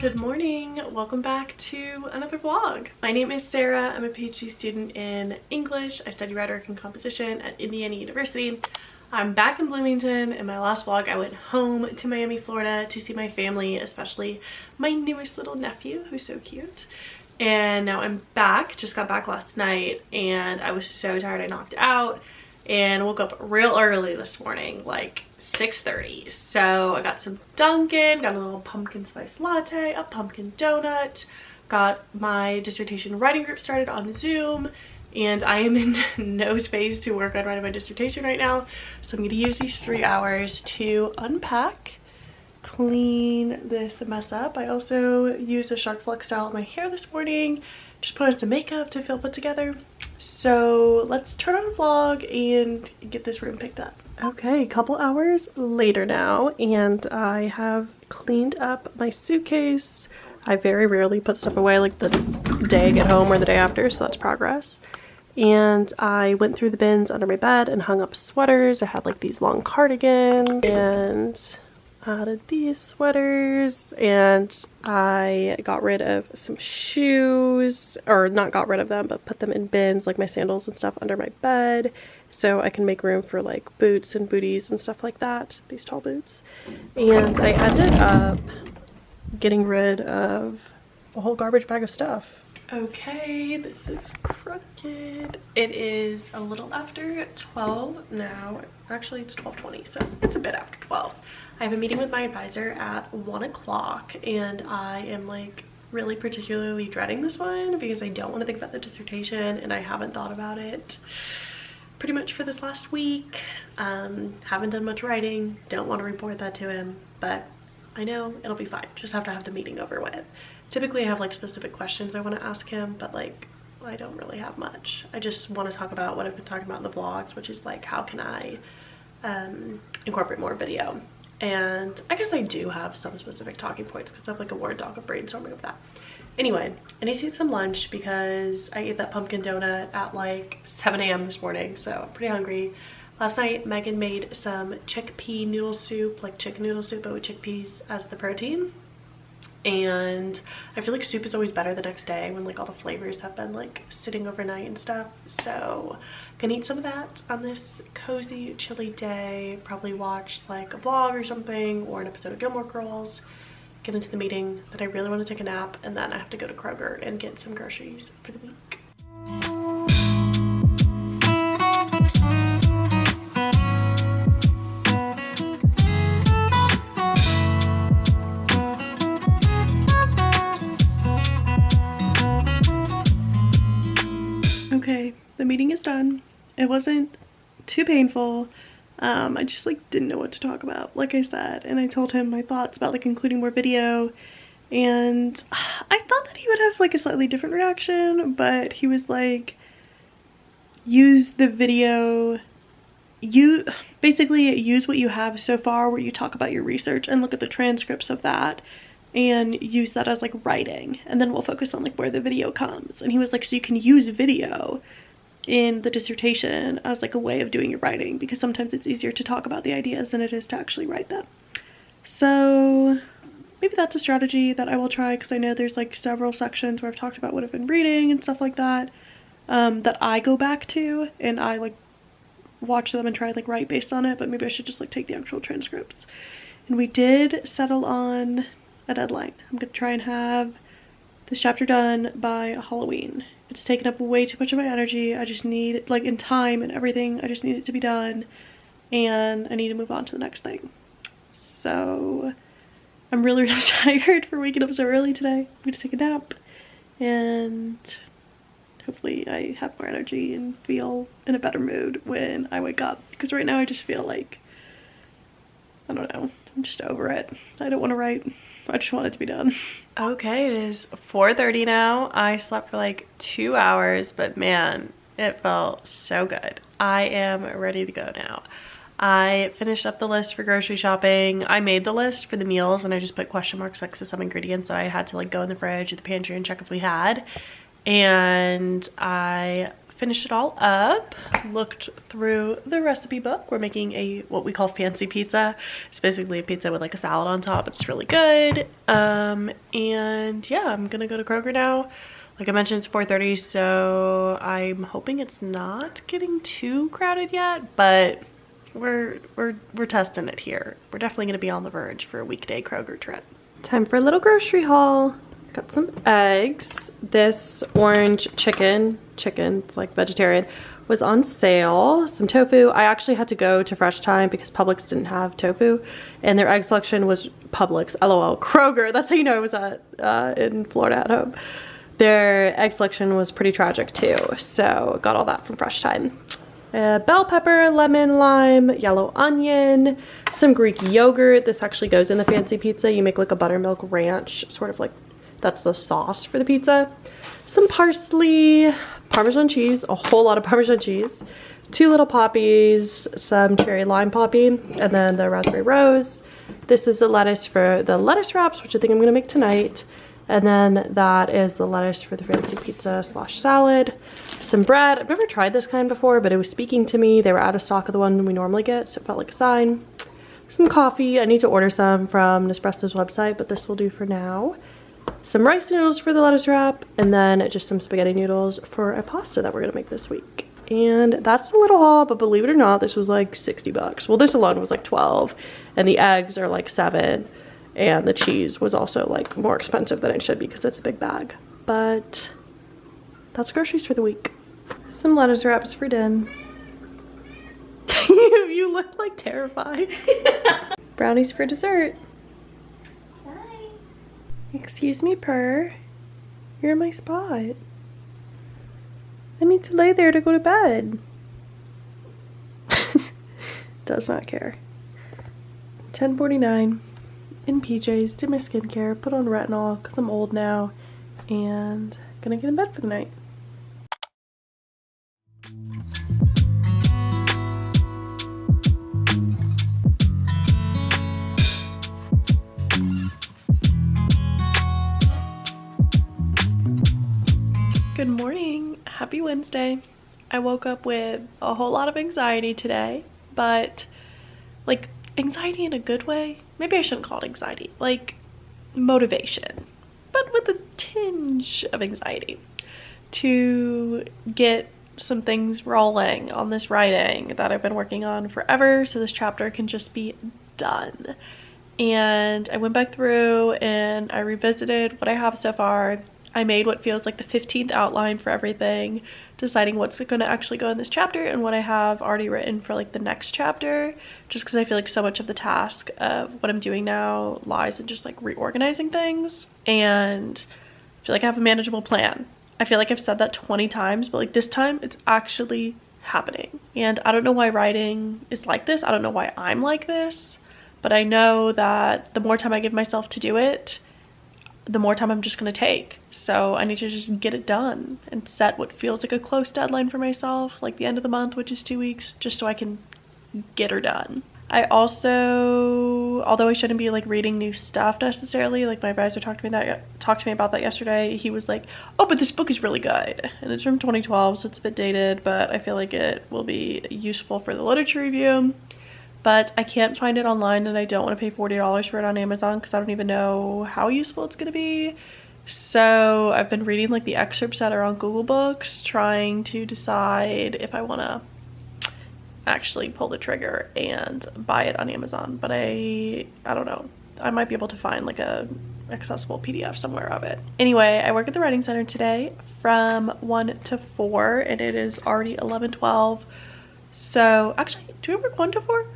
Good morning, welcome back to another vlog. My name is Sarah. I'm a PhD student in English. I study rhetoric and composition at Indiana University. I'm back in Bloomington. In my last vlog, I went home to Miami, Florida to see my family, especially my newest little nephew, who's so cute. And now I'm back, just got back last night, and I was so tired I knocked out and woke up real early this morning, like 6:30. So I got some Dunkin', got a little pumpkin spice latte, a pumpkin donut, got my dissertation writing group started on Zoom, and I am in no space to work on writing my dissertation right now. So I'm gonna use these 3 hours to unpack, clean this mess up. I also used a Shark Flex style on my hair this morning, just put on some makeup to feel put together. So let's turn on a vlog and get this room picked up. Okay, a couple hours later now, and I have cleaned up my suitcase. I very rarely put stuff away like the day I get home or the day after, so that's progress. And I went through the bins under my bed and hung up sweaters. I had like these long cardigans and added these sweaters, and I got rid of some shoes, or not got rid of them, but put them in bins like my sandals and stuff under my bed so I can make room for like boots and booties and stuff like that, these tall boots. And I ended up getting rid of a whole garbage bag of stuff. Okay, this is crooked. It is a little after 12 now. Actually, it's 12:20, so it's a bit after 12. I have a meeting with my advisor at 1 o'clock, and I am like really particularly dreading this one because I don't want to think about the dissertation, and I haven't thought about it pretty much for this last week. Haven't done much writing, don't want to report that to him, but I know it'll be fine. Just have to have the meeting over with. Typically I have like specific questions I want to ask him, but like I don't really have much. I just want to talk about what I've been talking about in the vlogs, which is like how can I incorporate more video. And I guess I do have some specific talking points because I have like a Word doc of brainstorming of that. Anyway, I need to eat some lunch because I ate that pumpkin donut at like 7 a.m. this morning, so I'm pretty hungry. Last night, Megan made some chickpea noodle soup, like chicken noodle soup, but with chickpeas as the protein. And I feel like soup is always better the next day when like all the flavors have been like sitting overnight and stuff. So gonna eat some of that on this cozy chilly day, probably watch like a vlog or something or an episode of Gilmore Girls, get into the meeting. Then I really want to take a nap, and then I have to go to Kroger and get some groceries for the week. Okay, the meeting is done. It wasn't too painful. I just like didn't know what to talk about, like I said, and I told him my thoughts about like including more video, and I thought that he would have like a slightly different reaction, but he was like, use the video, you basically use what you have so far where you talk about your research and look at the transcripts of that and use that as like writing, and then we'll focus on like where the video comes. And he was like, so you can use video in the dissertation as like a way of doing your writing, because sometimes it's easier to talk about the ideas than it is to actually write them. So maybe that's a strategy that I will try, because I know there's like several sections where I've talked about what I've been reading and stuff like that, that I go back to and I like watch them and try like write based on it, but maybe I should just like take the actual transcripts. And we did settle on a deadline. I'm gonna try and have this chapter done by Halloween. It's taken up way too much of my energy. I just need, like in time and everything, I just need it to be done, and I need to move on to the next thing. So I'm really tired for waking up so early today. I'm gonna take a nap, and hopefully I have more energy and feel in a better mood when I wake up, because right now I just feel like, I don't know, I'm just over it. I don't want to write. I just want it to be done. Okay, it is 4:30 now. I slept for like 2 hours, but man, it felt so good. I am ready to go now. I finished up the list for grocery shopping. I made the list for the meals, and I just put question marks next to some ingredients that I had to like go in the fridge or the pantry and check if we had. And I finished it all up, looked through the recipe book. We're making a what we call fancy pizza. It's basically a pizza with like a salad on top. It's really good. And yeah, I'm gonna go to Kroger now. Like I mentioned, it's 4:30, so I'm hoping it's not getting too crowded yet, but we're testing it here. We're definitely gonna be on the verge for a weekday Kroger trip. Time for a little grocery haul. Got some eggs. This orange chicken, it's like vegetarian, was on sale. Some tofu. I actually had to go to Fresh Time because Publix didn't have tofu, and their egg selection was Publix. LOL. Kroger. That's how you know I was at in Florida at home. Their egg selection was pretty tragic too, so got all that from Fresh Time. Bell pepper, lemon, lime, yellow onion, some Greek yogurt. This actually goes in the fancy pizza. You make like a buttermilk ranch, sort of like that's the sauce for the pizza. Some parsley, Parmesan cheese, a whole lot of Parmesan cheese, 2 little poppies, some cherry lime poppy, and then the raspberry rose. This is the lettuce for the lettuce wraps, which I think I'm gonna make tonight. And then that is the lettuce for the fancy pizza / salad. Some bread. I've never tried this kind before, but it was speaking to me. They were out of stock of the one we normally get, so it felt like a sign. Some coffee. I need to order some from Nespresso's website, but this will do for now. Some rice noodles for the lettuce wrap, and then just some spaghetti noodles for a pasta that we're gonna make this week. And that's a little haul, but believe it or not, this was like 60 bucks. Well, this alone was like 12, and the eggs are like 7, and the cheese was also like more expensive than it should be because it's a big bag. But that's groceries for the week. Some lettuce wraps for din. You look like terrified. Brownies for dessert. Excuse me, Purr. You're in my spot. I need to lay there to go to bed. Does not care. 10:49. In PJs, did my skincare, put on retinol because I'm old now, and gonna get in bed for the night. Good morning, happy Wednesday. I woke up with a whole lot of anxiety today, but like anxiety in a good way. Maybe I shouldn't call it anxiety, like motivation, but with a tinge of anxiety to get some things rolling on this writing that I've been working on forever, so this chapter can just be done. And I went back through and I revisited what I have so far. I made what feels like the 15th outline for everything, deciding what's going to actually go in this chapter and what I have already written for like the next chapter, just because I feel like so much of the task of what I'm doing now lies in just like reorganizing things, and I feel like I have a manageable plan. I feel like I've said that 20 times, but like this time it's actually happening. And I don't know why writing is like this. I don't know why I'm like this, but I know that the more time I give myself to do it, the more time I'm just gonna take. So I need to just get it done and set what feels like a close deadline for myself, like the end of the month, which is 2 weeks, just so I can get her done. I also, although I shouldn't be like reading new stuff necessarily, like my advisor talked to me about that yesterday. He was like, oh, but this book is really good, and it's from 2012, so it's a bit dated, but I feel like it will be useful for the literature review. But I can't find it online, and I don't want to pay $40 for it on Amazon because I don't even know how useful it's going to be. So I've been reading like the excerpts that are on Google Books, trying to decide if I want to actually pull the trigger and buy it on Amazon. But I don't know. I might be able to find like a accessible PDF somewhere of it. Anyway, I work at the Writing Center today from 1 to 4, and it is already 11:12. So actually, do we work 1 to 4?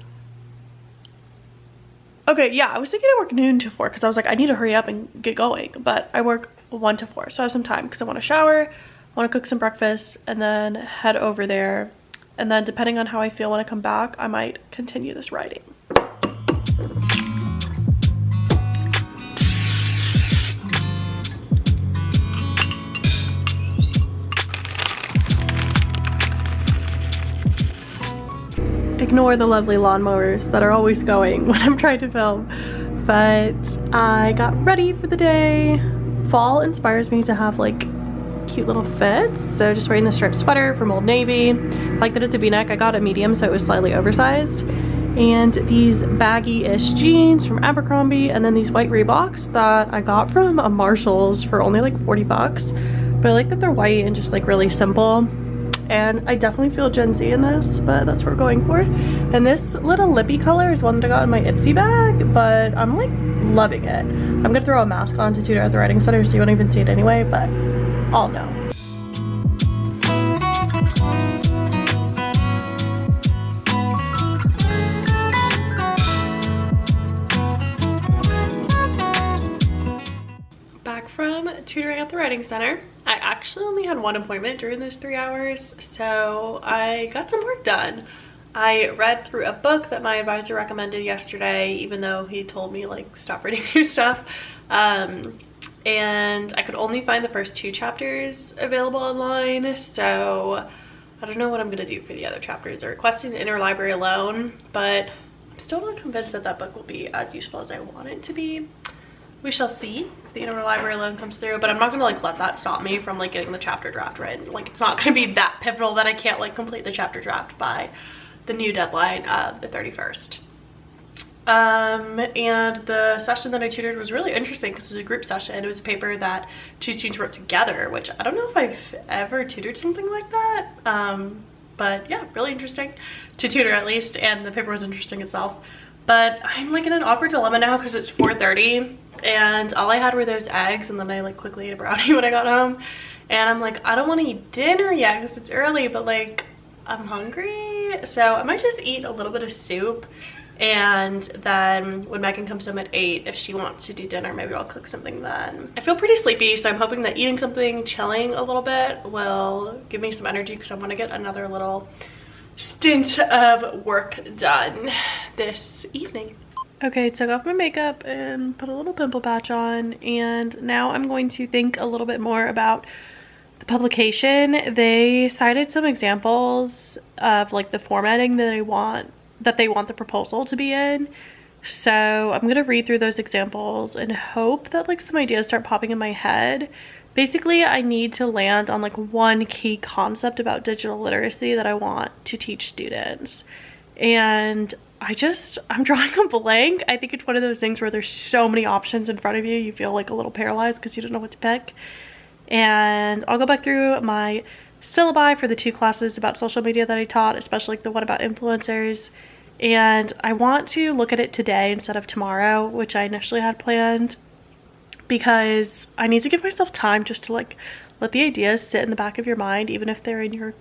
Okay, yeah, I was thinking I work noon to 4 because I was like, I need to hurry up and get going, but I work 1 to 4, so I have some time because I want to shower, want to cook some breakfast, and then head over there. And then depending on how I feel when I come back, I might continue this writing. Ignore the lovely lawnmowers that are always going when I'm trying to film. But I got ready for the day. Fall inspires me to have like cute little fits. So just wearing the striped sweater from Old Navy. I like that it's a v-neck. I got a medium, so it was slightly oversized. And these baggy-ish jeans from Abercrombie, and then these white Reeboks that I got from a Marshall's for only like 40 bucks. But I like that they're white and just like really simple. And I definitely feel Gen Z in this, but that's what we're going for. And this little lippy color is one that I got in my Ipsy bag, but I'm like loving it. I'm gonna throw a mask on to tutor at the writing center so you won't even see it anyway, but I'll know. Back from tutoring at the writing center. I actually only had one appointment during those 3 hours, so I got some work done. I read through a book that my advisor recommended yesterday, even though he told me like stop reading new stuff. And I could only find the first 2 chapters available online, so I don't know what I'm gonna do for the other chapters. They're requesting the interlibrary loan, but I'm still not convinced that that book will be as useful as I want it to be. We shall see if the interlibrary loan comes through, but I'm not gonna like let that stop me from like getting the chapter draft read. Like it's not gonna be that pivotal that I can't like complete the chapter draft by the new deadline of the 31st. And the session that I tutored was really interesting because it was a group session. It was a paper that 2 students wrote together, which I don't know if I've ever tutored something like that. But yeah, really interesting to tutor at least, and the paper was interesting itself. But I'm like in an awkward dilemma now because it's 4:30 and all I had were those eggs, and then I like quickly ate a brownie when I got home. And I'm like, I don't want to eat dinner yet because it's early, but like I'm hungry. So I might just eat a little bit of soup, and then when Megan comes home at 8, if she wants to do dinner, maybe I'll cook something then. I feel pretty sleepy, so I'm hoping that eating something, chilling a little bit will give me some energy because I want to get another little stint of work done this evening. Okay, took off my makeup and put a little pimple patch on, and now I'm going to think a little bit more about the publication. They cited some examples of like the formatting that they want the proposal to be in. So I'm gonna read through those examples and hope that like some ideas start popping in my head. Basically, I need to land on like one key concept about digital literacy that I want to teach students. And I'm drawing a blank. I think it's one of those things where there's so many options in front of you, you feel like a little paralyzed because you don't know what to pick. And I'll go back through my syllabi for the 2 classes about social media that I taught, especially like the one about influencers. And I want to look at it today instead of tomorrow, which I initially had planned, because I need to give myself time just to like let the ideas sit in the back of your mind, even if they're in your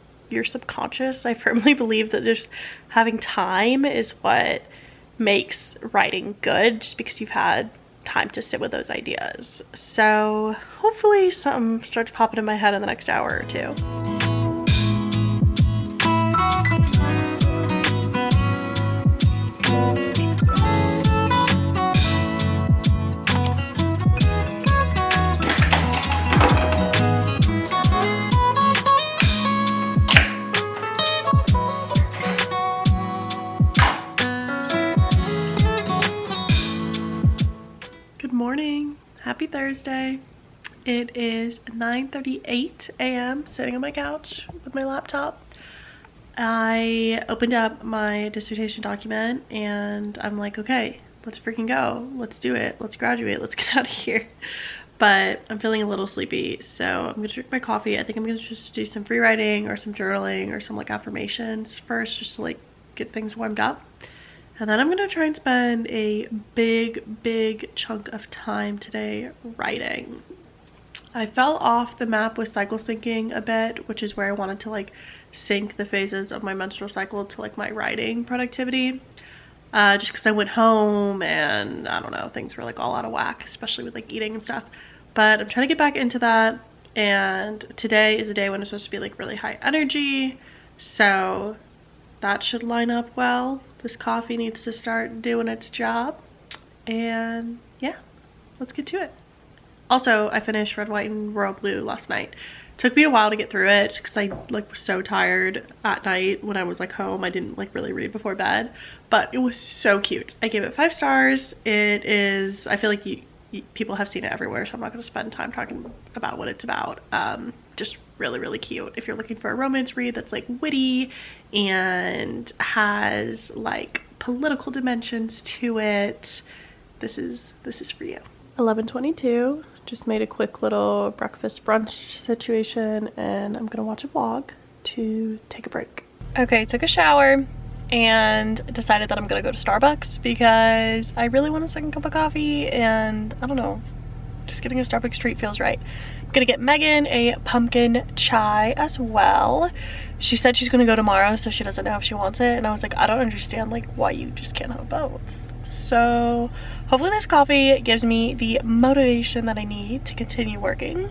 subconscious. I firmly believe that just having time is what makes writing good, just because you've had time to sit with those ideas. So hopefully something starts popping in my head in the next hour or 2. Happy Thursday. It is 9:38 a.m. sitting on my couch with my laptop. I opened up my dissertation document and I'm like, okay, let's freaking go. Let's do it. Let's graduate. Let's get out of here. But I'm feeling a little sleepy, so I'm gonna drink my coffee. I think I'm gonna just do some free writing or some journaling or some like affirmations first, just to like get things warmed up. And then I'm gonna try and spend a big chunk of time today writing. I fell off the map with cycle syncing a bit, which is where I wanted to like sync the phases of my menstrual cycle to like my writing productivity. Just because I went home and I don't know, things were like all out of whack, especially with like eating and stuff. But I'm trying to get back into that, and today is a day when I'm supposed to be like really high energy, so that should line up well. This coffee needs to start doing its job, and yeah, let's get to it. Also, I finished Red, White, and Royal Blue last night. Took me a while to get through it because I like was so tired at night when I was like home. I didn't like really read before bed, but it was so cute. I gave it 5 stars. It is, I feel like people have seen it everywhere, so I'm not going to spend time talking about what it's about. just really, really cute. If you're looking for a romance read that's like witty and has like political dimensions to it, this is for you. 11:22, just made a quick little breakfast brunch situation, and I'm gonna watch a vlog to take a break. Okay, took a shower and decided that I'm gonna go to Starbucks because I really want a second cup of coffee, and I don't know, just getting a Starbucks treat feels right. I'm gonna get Megan a pumpkin chai as well. She said she's gonna go tomorrow, so she doesn't know if she wants it, and I was like, I don't understand like why you just can't have both. So hopefully this coffee gives me the motivation that I need to continue working,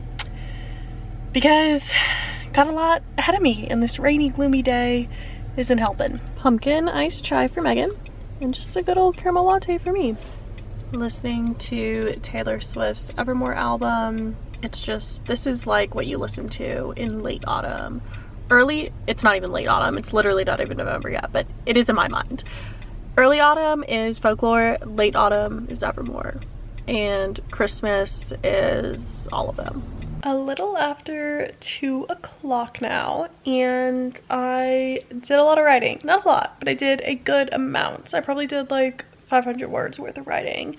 because got a lot ahead of me and this rainy, gloomy day isn't helping. Pumpkin iced chai for Megan and just a good old caramel latte for me. Listening to Taylor Swift's Evermore album. It's just, this is like what you listen to in late autumn. It's not even late autumn, it's literally not even November yet, but it is in my mind. Early autumn is Folklore, late autumn is Evermore, and Christmas is all of them. A little after 2 o'clock now, and I did a lot of writing. Not a lot, but I did a good amount. I probably did like 500 words worth of writing,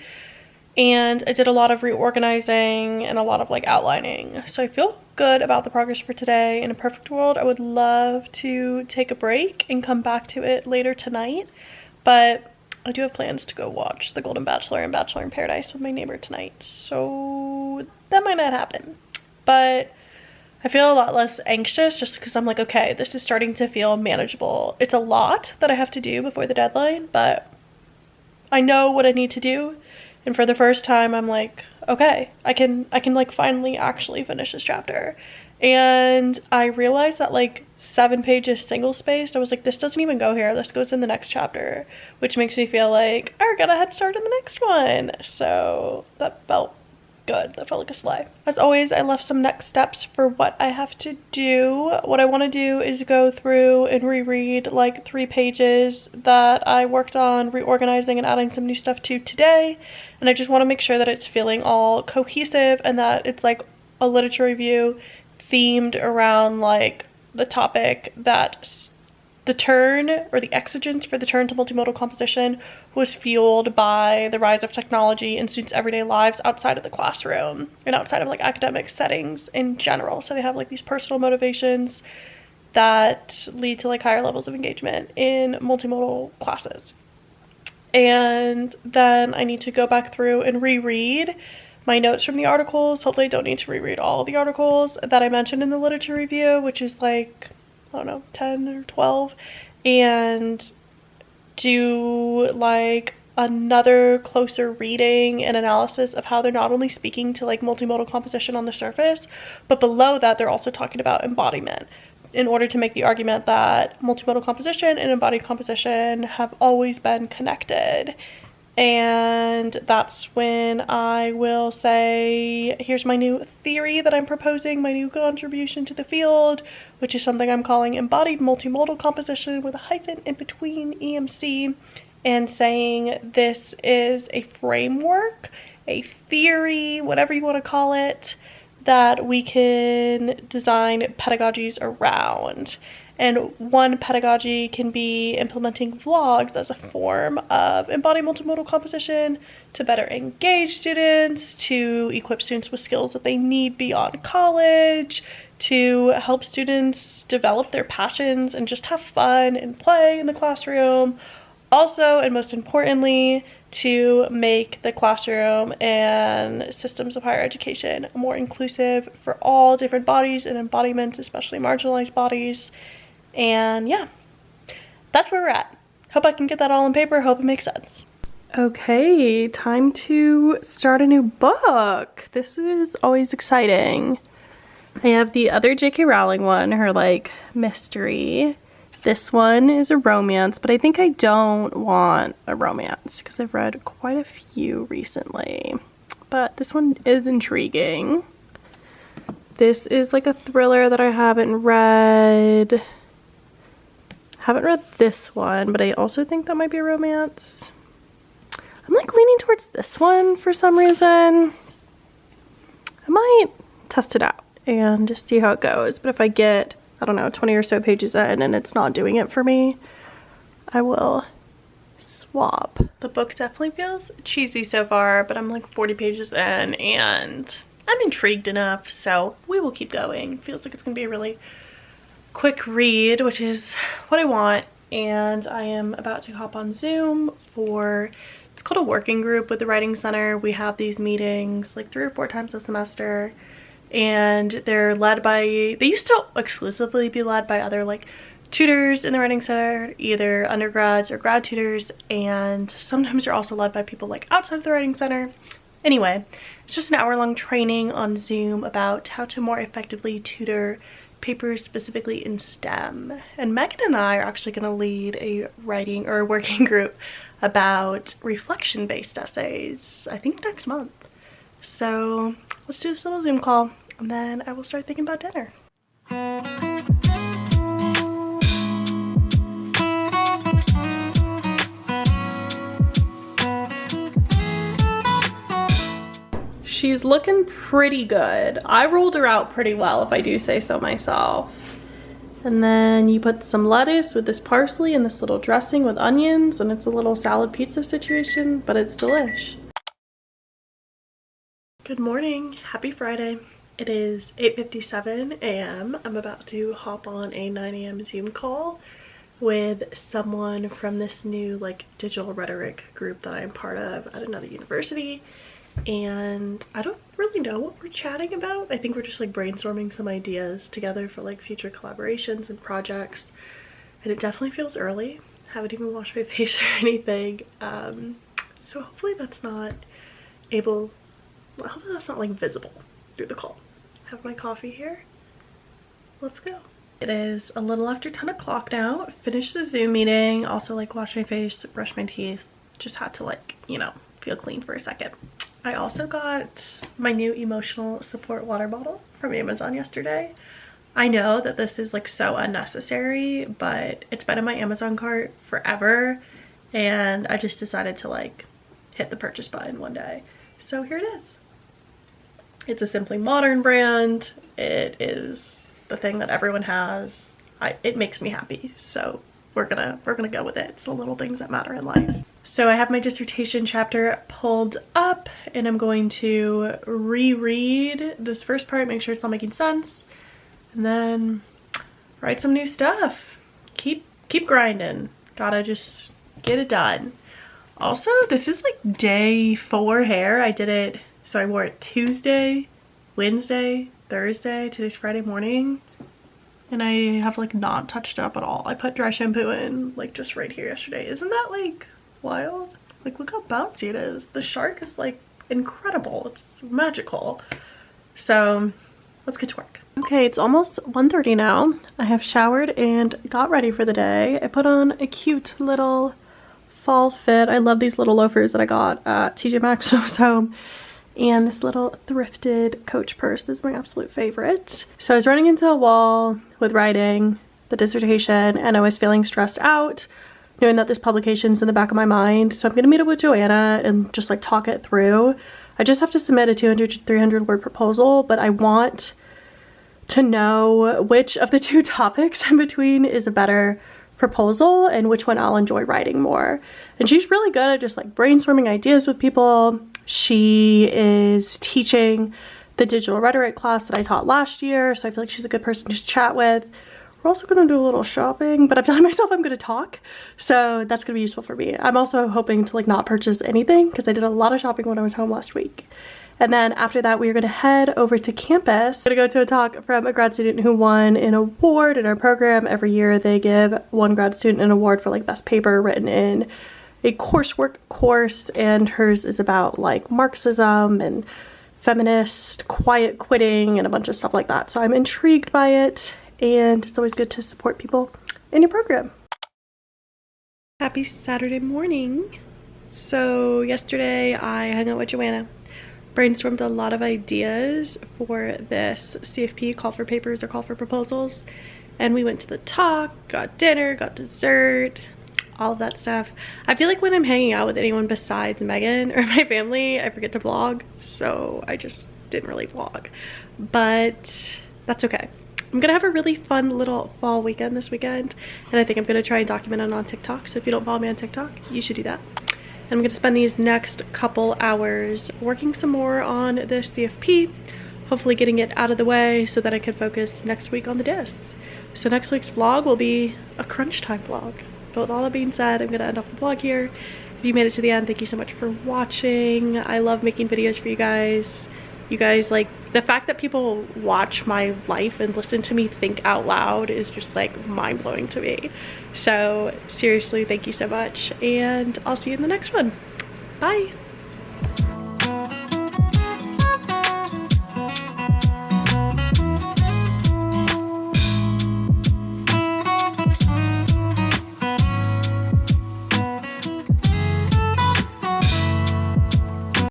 and I did a lot of reorganizing and a lot of like outlining. So I feel good about the progress for today. In a perfect world, I would love to take a break and come back to it later tonight. But I do have plans to go watch The Golden Bachelor and Bachelor in Paradise with my neighbor tonight, so that might not happen. But I feel a lot less anxious just because I'm like, okay, this is starting to feel manageable. It's a lot that I have to do before the deadline, but I know what I need to do. And for the first time, I'm like, okay, I can like finally actually finish this chapter. And I realized that like 7 pages single spaced, I was like, this doesn't even go here, this goes in the next chapter, which makes me feel like I got a head start in the next one. So that felt good. That felt like a sleigh. As always, I left some next steps for what I have to do. What I want to do is go through and reread like 3 pages that I worked on reorganizing and adding some new stuff to today, and I just want to make sure that it's feeling all cohesive and that it's like a literature review themed around like the topic that the turn, or the exigence for the turn to multimodal composition, was fueled by the rise of technology in students' everyday lives outside of the classroom and outside of like academic settings in general. So they have like these personal motivations that lead to like higher levels of engagement in multimodal classes. And then I need to go back through and reread my notes from the articles. Hopefully I don't need to reread all the articles that I mentioned in the literature review, which is like, I don't know, 10 or 12, and do like another closer reading and analysis of how they're not only speaking to like multimodal composition on the surface, but below that they're also talking about embodiment, in order to make the argument that multimodal composition and embodied composition have always been connected. And that's when I will say, here's my new theory that I'm proposing, my new contribution to the field, which is something I'm calling embodied multimodal composition with a hyphen in between EMC, and saying this is a framework, a theory, whatever you want to call it, that we can design pedagogies around. And one pedagogy can be implementing vlogs as a form of embodied multimodal composition to better engage students, to equip students with skills that they need beyond college, to help students develop their passions and just have fun and play in the classroom. Also, and most importantly, to make the classroom and systems of higher education more inclusive for all different bodies and embodiments, especially marginalized bodies. And yeah, that's where we're at. Hope I can get that all on paper. Hope it makes sense. Okay, time to start a new book. This is always exciting. I have the other J.K. Rowling one, her like mystery. This one is a romance, but I think I don't want a romance because I've read quite a few recently. But this one is intriguing. This is like a thriller that I haven't read. Haven't read this one, but I also think that might be a romance. I'm like leaning towards this one for some reason. I might test it out and just see how it goes. But if I get, I don't know, 20 or so pages in and it's not doing it for me, I will swap. The book definitely feels cheesy so far, but I'm like 40 pages in and I'm intrigued enough, so we will keep going. Feels like it's gonna be a really quick read, which is what I want. And I am about to hop on Zoom for, it's called a working group with the Writing Center. We have these meetings like 3 or 4 times a semester, and they're led by, they used to exclusively be led by other like tutors in the Writing Center, either undergrads or grad tutors, and sometimes they're also led by people like outside of the Writing Center. Anyway, it's just an hour-long training on Zoom about how to more effectively tutor papers specifically in STEM. And Megan and I are actually going to lead a writing or a working group about reflection-based essays, I think next month. So let's do this little Zoom call and then I will start thinking about dinner. She's looking pretty good. I rolled her out pretty well, if I do say so myself. And then you put some lettuce with this parsley and this little dressing with onions, and it's a little salad pizza situation, but it's delish. Good morning, happy Friday. It is 8:57 a.m. I'm about to hop on a 9 a.m. Zoom call with someone from this new like digital rhetoric group that I'm part of at another university. And I don't really know what we're chatting about. I think we're just like brainstorming some ideas together for like future collaborations and projects. And it definitely feels early. Haven't even washed my face or anything. So hopefully that's not hopefully that's not like visible through the call. Have my coffee here. Let's go. It is a little after 10 o'clock now. Finished the Zoom meeting. Also like washed my face, brushed my teeth. Just had to like, you know, feel clean for a second. I also got my new emotional support water bottle from Amazon yesterday. I know that this is like so unnecessary, but it's been in my Amazon cart forever and I just decided to like hit the purchase button one day. So here it is. It's a Simply Modern brand. It is the thing that everyone has. It makes me happy, so we're gonna go with it. It's the little things that matter in life. So I have my dissertation chapter pulled up and I'm going to reread this first part, make sure it's all making sense, and then write some new stuff. Keep grinding. Gotta just get it done. Also, this is like day 4 hair. I did it, so I wore it Tuesday, Wednesday, Thursday, today's Friday morning. And I have like not touched it up at all. I put dry shampoo in like just right here yesterday. Isn't that like wild? Like look how bouncy it is. The shark is like incredible. It's magical. So let's get to work. Okay, it's almost 1:30 now. I have showered and got ready for the day. I put on a cute little fall fit. I love these little loafers that I got at TJ Maxx when I was home. And this little thrifted Coach purse is my absolute favorite. So I was running into a wall with writing the dissertation and I was feeling stressed out, knowing that this publication's in the back of my mind. So I'm gonna meet up with Joanna and just like talk it through. I just have to submit a 200 to 300 word proposal, but I want to know which of the 2 topics in between is a better proposal and which one I'll enjoy writing more. And she's really good at just like brainstorming ideas with people. She is teaching the digital rhetoric class that I taught last year, so I feel like she's a good person to chat with. We're also going to do a little shopping, but I'm telling myself I'm going to talk, so that's going to be useful for me. I'm also hoping to like not purchase anything because I did a lot of shopping when I was home last week. And then after that, we are going to head over to campus. I'm going to go to a talk from a grad student who won an award in our program. Every year they give one grad student an award for like best paper written in a coursework course, and hers is about like Marxism and feminist quiet quitting and a bunch of stuff like that. So I'm intrigued by it, and it's always good to support people in your program. Happy Saturday morning. So yesterday I hung out with Joanna, brainstormed a lot of ideas for this CFP, call for papers or call for proposals, and we went to the talk, got dinner, got dessert, all of that stuff. I feel like when I'm hanging out with anyone besides Megan or my family, I forget to vlog, so I just didn't really vlog, but that's okay. I'm gonna have a really fun little fall weekend this weekend, and I think I'm gonna try and document it on TikTok. So if you don't follow me on TikTok, you should do that. And I'm gonna spend these next couple hours working some more on this CFP, hopefully getting it out of the way so that I can focus next week on the dis. So next week's vlog will be a crunch time vlog. But with all that being said, I'm gonna end off the vlog here. If you made it to the end, thank you so much for watching. I love making videos for you guys. You guys, like, the fact that people watch my life and listen to me think out loud is just like mind-blowing to me. So seriously, thank you so much, and I'll see you in the next one. Bye.